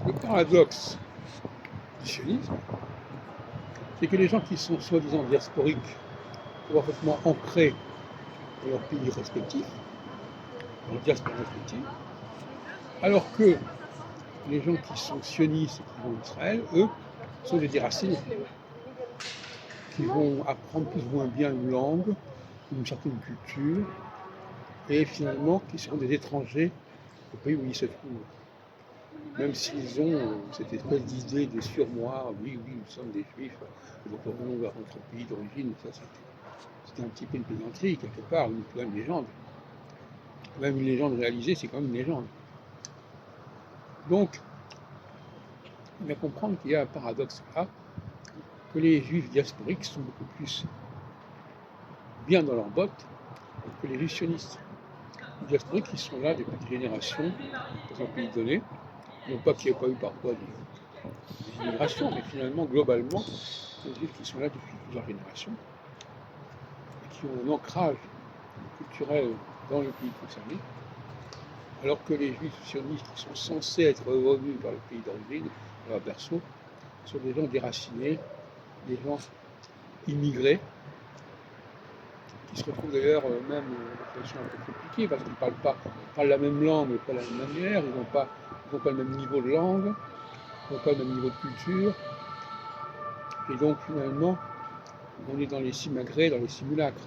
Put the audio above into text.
Le paradoxe du sionisme, c'est que les gens qui sont soi-disant diasporiques, parfaitement ancrés dans leur pays respectif, dans leur diaspora respective, alors que les gens qui sont sionistes et qui vont en Israël, eux, sont des déracinés, qui vont apprendre plus ou moins bien une langue, une certaine culture, et finalement qui seront des étrangers au pays où ils se trouvent. Même s'ils ont cette espèce d'idée de surmoi, oui, oui, nous sommes des juifs, et donc revenons vers notre pays d'origine, ça c'était un petit peu une plaisanterie, quelque part, une légende. Même une légende réalisée, c'est quand même une légende. Donc, il faut comprendre qu'il y a un paradoxe là, que les juifs diasporiques sont beaucoup plus bien dans leurs bottes que les juifs sionistes. Les diasporiques qui sont là depuis des générations dans un pays donné, non pas qu'il n'y ait pas eu parfois des immigrations, mais finalement, globalement, les juifs qui sont là depuis plusieurs générations, et qui ont un ancrage culturel dans le pays concerné, alors que les juifs sionistes qui sont censés être revenus vers le pays d'origine, dans leur berceau, sont des gens déracinés, des gens immigrés, qui se retrouvent d'ailleurs même de façon un peu compliquée, parce qu'ils ne parlent la même langue, mais pas la même manière, ils n'ont pas le même niveau de langue, ils n'ont pas le même niveau de culture, et donc finalement, on est dans les simagrées, dans les simulacres.